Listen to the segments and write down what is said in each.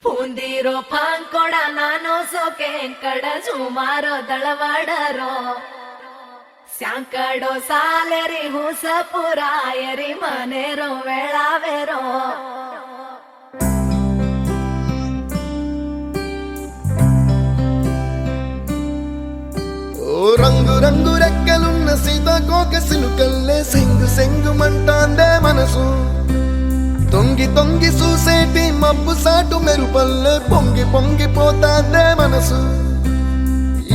ಪೂಂದಿರೋ ಪಾಂಕೊಡ ನಾನು ಸೋಕೆ ಕಡ ಸುಮಾರೋ ದಳವಾಡರೋ ಸ್ಯಾಂಕಡೋ ಸಾಲೆರಿ ಹುಸಪುರಾಯರಿ ಮನೆರೋ ವೇಳಾವೆರೋ ఓ రంగు రంగు రెక్కలున్న సీతాకోక సిలుకల్లే సెంగు సెంగు మంటాందే మనసు తొంగి తొంగి చూసేటి మబ్బు సాటు మెరుపల్లే పొంగి పొంగిపోతాందే మనసు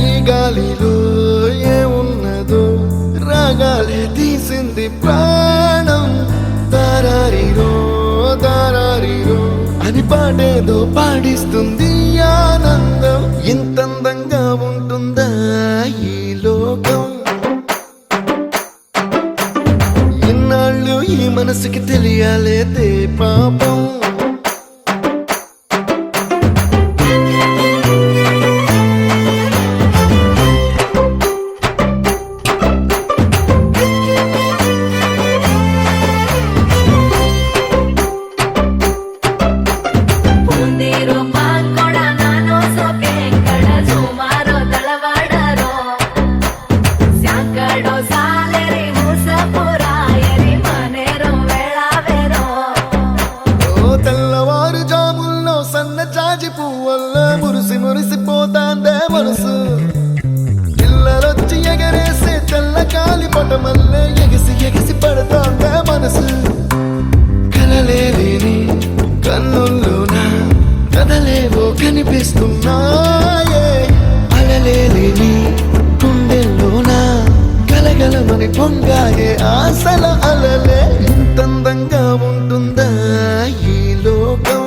ఈ గాలిలో ఏమున్నదో రాగాలే తీసింది ప్రాణం దారారిరో దారారిరో అని పాడేదో పాడిస్తుంది ఆనందం ఇంతందంగా ఉంటుందా ఈ లోకం ఇన్నాళ్ళు ఈ మనసుకి తెలియాలేదే పాపం ಪೂಂದಿರೋ ಪಾಂಕೊಡ ನಾನು ಸೋಕೆ ಕಡ ಸುಮಾರೋ ದಳವಾಡರೋ ಸ್ಯಾಂಕಡೋ ಸಾಲೆರಿ ಹುಸಪುರಾಯರಿ ಮನೆರೋ ವೇಳಾವೆರೋ ఓ తెల్లవారు జాముల్లో సన్న జాజి పువ్వల్లో మురిసి మురిసిపోతాందే మనసు పిల్లలొచ్చి ఎగరేసే తెల్ల కాలి పటమల్లే ఎగిసి ఎగిసి పడతాందే మనసు కలలేని కన్నుల్లోన కదలేవో కనిపిస్తున్నాయే అలలేని గుండెల్లోన గలగలమని పొంగాయే ఆశల అలలే ఇంతందంగా ఉంటుందా ఈ లోకం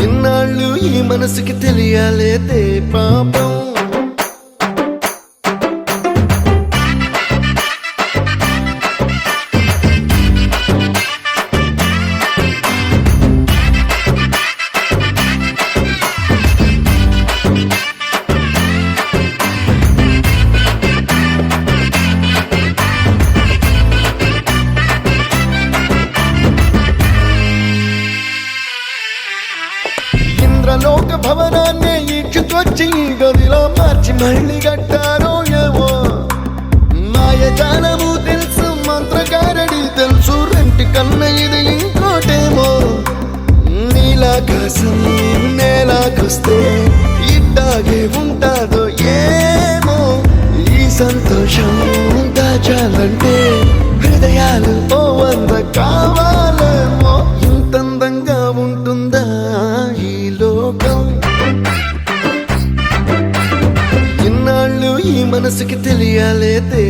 ఇన్నాళ్ళు ఈ మనసుకి తెలియాలేదే పాపం ఇంద్రలోక భవనాన్ని ఈడ్చుకొచ్చి ఈ గదిలో మార్చి మళ్ళీ కట్టారో ఏమో మాయజాలము తెలుసు మంత్రకారడి తెలుసు రెంటి కన్న ఇది ఇంకోటేమో నీలాకాశం నేలాకొస్తే ఇట్టాగే ఉంటాదో ఏమో ఈ సంతోషం దాచాలంటే హృదయాలు ఓ వంద కావాలేమో ఇంతందంగా ఉంటుందా ఈ లోకం ఇన్నాళ్ళు ఈ మనసుకి తెలియాలేదే